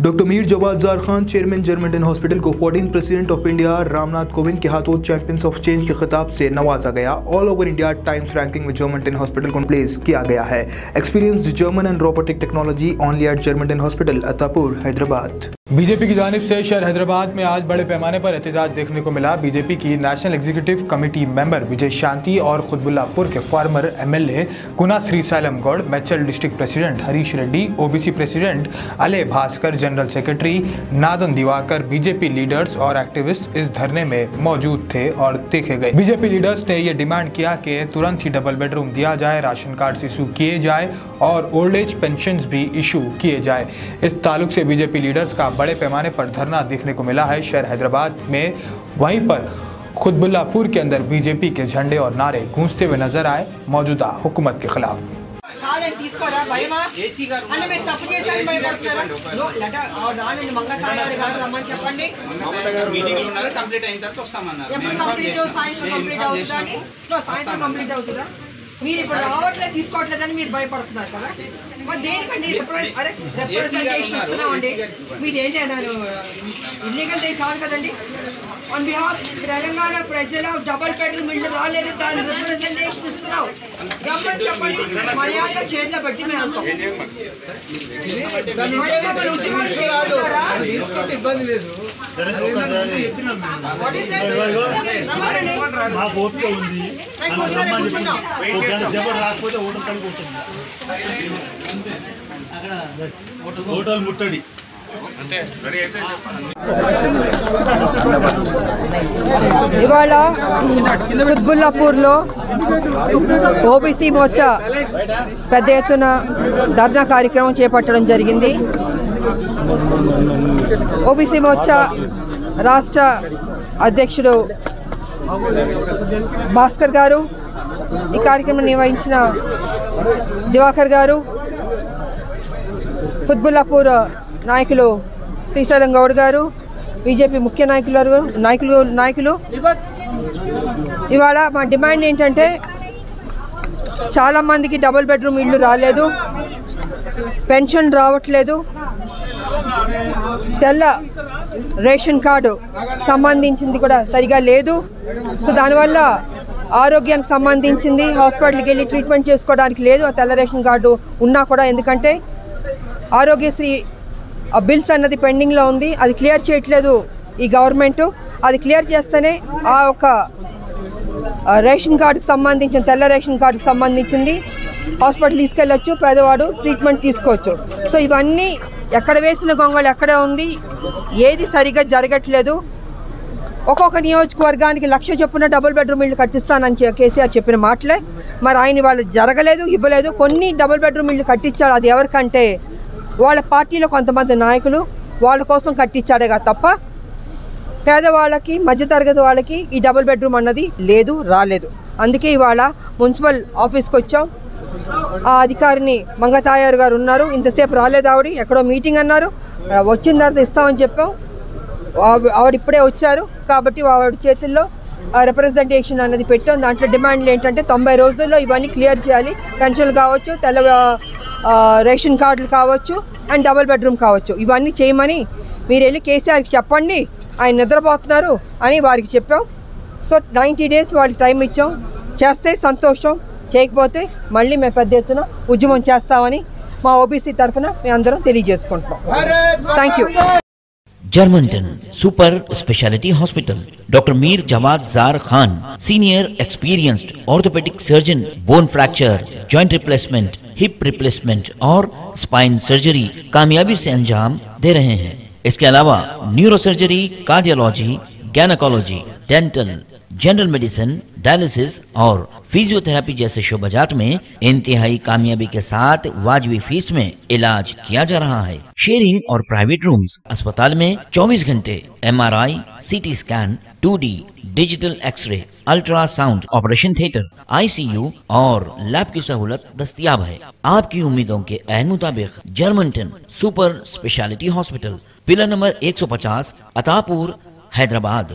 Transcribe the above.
Doctor Mir Jawad Zar Khan chairman Germanten hospital को 14 president of India Ramnath Kovind के हाथों चैंपियंस ऑफ चेंज के खिताब से नवाजा गया। All over India Times ranking में जर्मंटन हॉस्पिटल को प्लेस किया गया है। Experienced German and robotic technology only at Germanten hospital Attapur Hyderabad. BJP की जानिब से शहर हैदराबाद में आज बड़े पैमाने पर एहतजाज देखने को मिला। बीजेपी की national executive committee member Vijay Shanti और खुतबुल्लापुर के former MLA Kuna Srisailam Goud, Medchal district president Harish Reddy, OBC president Ale Bhaskar, general secretary Nadan Diwakar, BJP leaders और एक्टिविस्ट इस धरने में मौजूद थे और देखे गए। बीजेपी लीडर्स ने यह डिमांड किया कि तुरंत ही डबल बेडरूम दिया जाए, राशन कार्ड इशू किए जाए और ओल्ड एज पेंशन भी इशू किए जाए। इस ताल्लुक से बीजेपी लीडर्स का बड़े पैमाने पर धरना देखने को मिला है शहर हैदराबाद में। वहीं पर खुतबुल्लापुर के अंदर बीजेपी के झंडे और नारे गूंजते हुए नजर आए मौजूदा हुकूमत के खिलाफ। మీరు ఇప్పుడు రావట్లేదు, తీసుకోవట్లేదని మీరు భయపడుతున్నారు కదా, మరి దేనికండి రిప్రజెంటేషన్ ఇస్తున్నామండి? మీది ఏంటి ఇల్లీగల్ దే కాదు కదండి. ఆన్ బిహాఫ్ తెలంగాణ ప్రజల డబల్ బెడ్రూమ్ ఇల్లు రాలేదు, దాని రిప్రజెంటేషన్ ఇస్తున్నావు. రమ్మని చెప్పండి, మర్యాద చేతిలో పెట్టి మేము వెళ్తాం. ఉద్యమాలు చేయకుంటారా? ఇబ్బంది లేదు. హోటల్ ముట్టడి ఇవాళ ఖుత్బుల్లాపూర్లో ఓబీసీ మోర్చా పెద్ద ఎత్తున ధర్నా కార్యక్రమం చేపట్టడం జరిగింది. ఓబీసీ మోర్చా రాష్ట్ర అధ్యక్షుడు భాస్కర్ గారు, ఈ కార్యక్రమం నిర్వహించిన దివాకర్ గారు, ఖుత్బుల్లాపూర్ నాయకులు శ్రీశైలం గౌడ్ గారు, బీజేపీ ముఖ్య నాయకులు ఇవాళ మా డిమాండ్ ఏంటంటే, చాలామందికి డబుల్ బెడ్రూమ్ ఇల్లు రాలేదు, పెన్షన్ రావట్లేదు, తెల్ల రేషన్ కార్డు సంబంధించింది కూడా సరిగా లేదు. సో దానివల్ల ఆరోగ్యానికి సంబంధించింది హాస్పిటల్కి వెళ్ళి ట్రీట్మెంట్ చేసుకోవడానికి లేదు ఆ తెల్ల రేషన్ కార్డు ఉన్నా కూడా. ఎందుకంటే ఆరోగ్యశ్రీ బిల్స్ అన్నది పెండింగ్లో ఉంది, అది క్లియర్ చేయట్లేదు ఈ గవర్నమెంటు. అది క్లియర్ చేస్తేనే ఆ ఒక రేషన్ కార్డుకి సంబంధించిన తెల్ల రేషన్ కార్డుకి సంబంధించింది హాస్పిటల్ తీసుకెళ్ళొచ్చు, పేదవాడు ట్రీట్మెంట్ తీసుకోవచ్చు. సో ఇవన్నీ ఎక్కడ వేసిన గొంగళి ఎక్కడే ఉంది, ఏది సరిగా జరగట్లేదు. ఒక్కొక్క నియోజకవర్గానికి 1,00,000 చొప్పున డబుల్ బెడ్రూమ్ ఇల్లు కట్టిస్తానని కేసీఆర్ చెప్పిన మాటలే, మరి ఆయన వాళ్ళు జరగలేదు, ఇవ్వలేదు. కొన్ని డబుల్ బెడ్రూమ్ ఇల్లు కట్టించాడు, అది ఎవరికంటే వాళ్ళ పార్టీలో కొంతమంది నాయకులు వాళ్ళ కోసం కట్టించాడేగా తప్ప పేదవాళ్ళకి మధ్యతరగతి వాళ్ళకి ఈ డబుల్ బెడ్రూమ్ అన్నది లేదు, రాలేదు. అందుకే ఇవాళ మున్సిపల్ ఆఫీస్కి వచ్చాం. ఆ అధికారిని మంగతాయారు గారు ఉన్నారు, ఇంతసేపు రాలేదు ఆవిడ, ఎక్కడో మీటింగ్ అన్నారు, వచ్చిన తర్వాత ఇస్తామని చెప్పాం. ఆవిడ ఇప్పుడే వచ్చారు కాబట్టి ఆవిడ చేతుల్లో రిప్రజెంటేషన్ అన్నది పెట్టాం. దాంట్లో డిమాండ్లు ఏంటంటే 90 రోజుల్లో ఇవన్నీ క్లియర్ చేయాలి. పెన్షన్లు కావచ్చు, తెల్ల రేషన్ కార్డులు కావచ్చు, అండ్ డబుల్ బెడ్రూమ్ కావచ్చు, ఇవన్నీ చేయమని మీరు వెళ్ళి కేసీఆర్కి చెప్పండి, ఆయన నిద్రపోతున్నారు అని వారికి చెప్పాం. సో 90 days వాళ్ళకి టైం ఇచ్చాం. చేస్తే సంతోషం, చేయకపోతే మళ్ళీ మేము పెద్ద ఎత్తున ఉద్యమం చేస్తామని మా ఓబీసీ తరఫున మేము అందరం తెలియజేసుకుంటున్నాం. Thank you. Germanten super speciality hospital, doctor Mir Jawad Zar Khan, senior experienced orthopaedic surgeon, bone fracture, joint replacement, hip replacement और स्पाइन सर्जरी कामयाबी से अंजाम दे रहे हैं। इसके अलावा neuro surgery, cardiology, gynaecology, dental, general medicine, dialysis और फिजियोथेरेपी जैसे शोबाजात में इंतहाई कामयाबी के साथ वाजबी फीस में इलाज किया जा रहा है। शेयरिंग और प्राइवेट रूम्स, अस्पताल में 24 घंटे MRI, CT scan, 2D digital x-ray, ultrasound, operation theatre, ICU और लैब की सहूलत दस्तयाब है। आपकी उम्मीदों के ऐन मुताबिक Germanten super speciality hospital, pillar number 150, Attapur, Hyderabad.